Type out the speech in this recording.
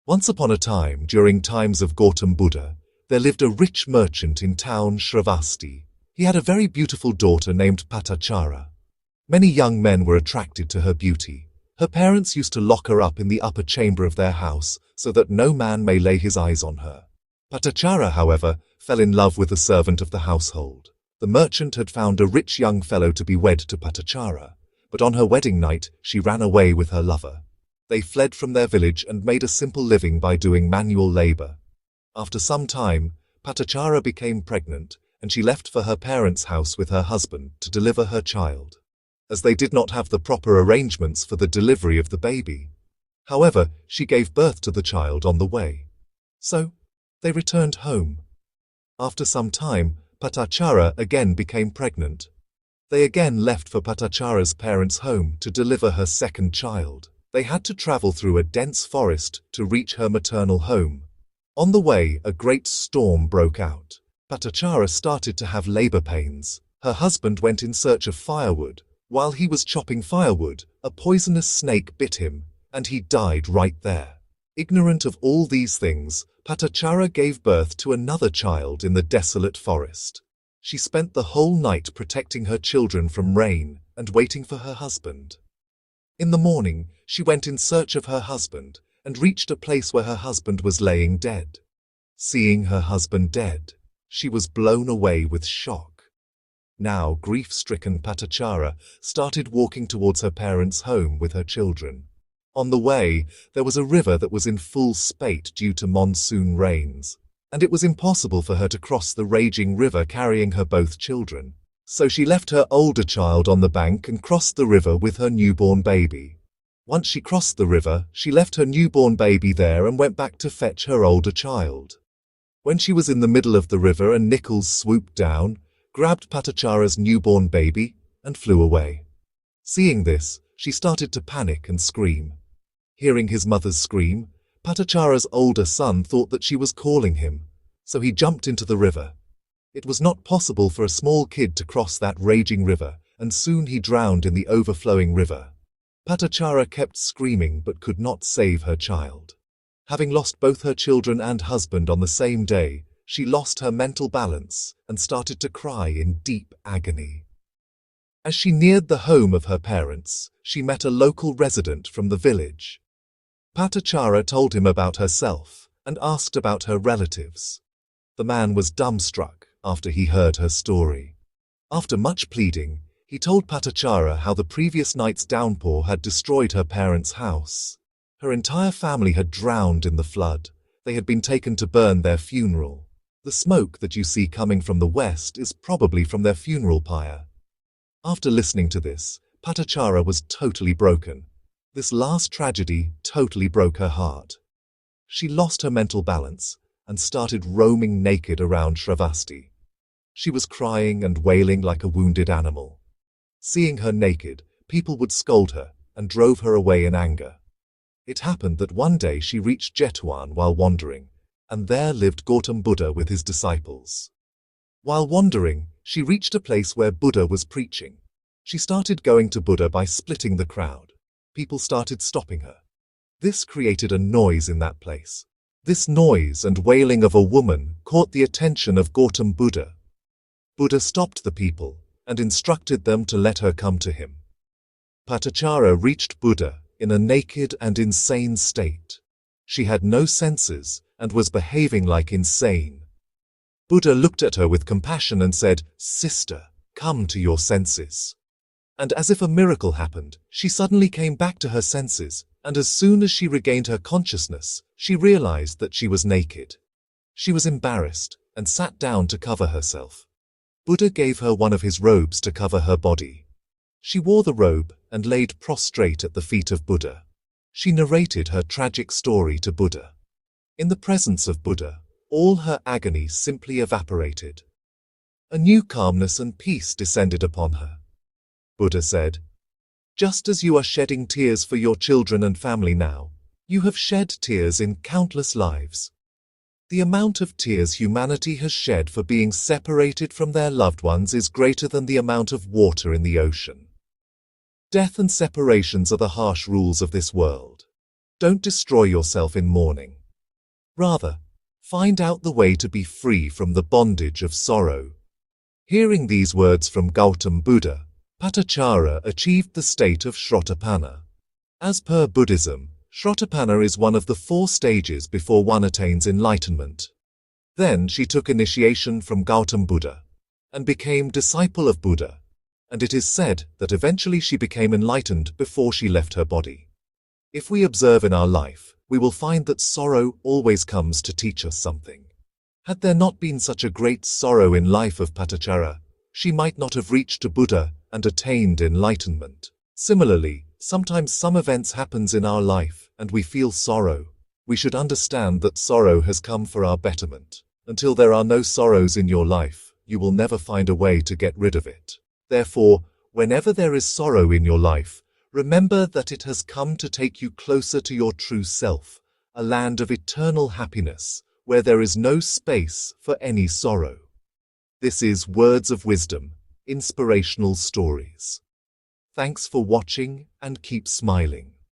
Once upon a time, during times of Gautama Buddha, there lived a rich merchant in town Shravasti. He had a very beautiful daughter named Patachara. Many young men were attracted to her beauty. Her parents used to lock her up in the upper chamber of their house so that no man may lay his eyes on her. Patachara, however, fell in love with a servant of the household. The merchant had found a rich young fellow to be wed to Patachara, but on her wedding night she ran away with her lover. They fled from their village and made a simple living by doing manual labor. After some time, Patachara became pregnant, and she left for her parents' house with her husband to deliver her child, as they did not have the proper arrangements for the delivery of the baby. However, she gave birth to the child on the way. So, they returned home. After some time, Patachara again became pregnant. They again left for Patachara's parents' home to deliver her second child. They had to travel through a dense forest to reach her maternal home. On the way, a great storm broke out. Patachara started to have labor pains. Her husband went in search of firewood. While he was chopping firewood, a poisonous snake bit him, and he died right there. Ignorant of all these things, Patachara gave birth to another child in the desolate forest. She spent the whole night protecting her children from rain and waiting for her husband. In the morning, she went in search of her husband and reached a place where her husband was laying dead. Seeing her husband dead, she was blown away with shock. Now, grief-stricken Patachara started walking towards her parents' home with her children. On the way, there was a river that was in full spate due to monsoon rains, and it was impossible for her to cross the raging river carrying her both children. So she left her older child on the bank and crossed the river with her newborn baby. Once she crossed the river, she left her newborn baby there and went back to fetch her older child. When she was in the middle of the river, a nickel swooped down, grabbed Patachara's newborn baby, and flew away. Seeing this, she started to panic and scream. Hearing his mother's scream, Patachara's older son thought that she was calling him, so he jumped into the river. It was not possible for a small kid to cross that raging river, and soon he drowned in the overflowing river. Patachara kept screaming but could not save her child. Having lost both her children and husband on the same day, she lost her mental balance and started to cry in deep agony. As she neared the home of her parents, she met a local resident from the village. Patachara told him about herself and asked about her relatives. The man was dumbstruck after he heard her story. After much pleading, he told Patachara how the previous night's downpour had destroyed her parents' house. Her entire family had drowned in the flood. They had been taken to burn their funeral. The smoke that you see coming from the west is probably from their funeral pyre. After listening to this, Patachara was totally broken. This last tragedy totally broke her heart. She lost her mental balance and started roaming naked around Shravasti. She was crying and wailing like a wounded animal. Seeing her naked, people would scold her and drove her away in anger. It happened that one day she reached Jetwan while wandering, and there lived Gautama Buddha with his disciples. While wandering, she reached a place where Buddha was preaching. She started going to Buddha by splitting the crowd. People started stopping her. This created a noise in that place. This noise and wailing of a woman caught the attention of Gautama Buddha. Buddha stopped the people and instructed them to let her come to him. Patachara reached Buddha in a naked and insane state. She had no senses and was behaving like insane. Buddha looked at her with compassion and said, "Sister, come to your senses." And as if a miracle happened, she suddenly came back to her senses, and as soon as she regained her consciousness, she realized that she was naked. She was embarrassed and sat down to cover herself. Buddha gave her one of his robes to cover her body. She wore the robe and laid prostrate at the feet of Buddha. She narrated her tragic story to Buddha. In the presence of Buddha, all her agony simply evaporated. A new calmness and peace descended upon her. Buddha said, "Just as you are shedding tears for your children and family now, you have shed tears in countless lives. The amount of tears humanity has shed for being separated from their loved ones is greater than the amount of water in the ocean. Death and separations are the harsh rules of this world. Don't destroy yourself in mourning. Rather, find out the way to be free from the bondage of sorrow. Hearing these words from Gautama Buddha, Patachara achieved the state of Shrotapanna. As per Buddhism, Shrotapanna is one of the 4 stages before one attains enlightenment. Then she took initiation from Gautama Buddha and became disciple of Buddha, and it is said that eventually she became enlightened before she left her body. If we observe in our life, we will find that sorrow always comes to teach us something. Had there not been such a great sorrow in life of Patachara, she might not have reached to Buddha and attained enlightenment. Similarly, sometimes some events happens in our life and we feel sorrow. We should understand that sorrow has come for our betterment. Until there are no sorrows in your life, you will never find a way to get rid of it. Therefore, whenever there is sorrow in your life, remember that it has come to take you closer to your true self, a land of eternal happiness, where there is no space for any sorrow. This is Words of Wisdom, Inspirational Stories. Thanks for watching and keep smiling.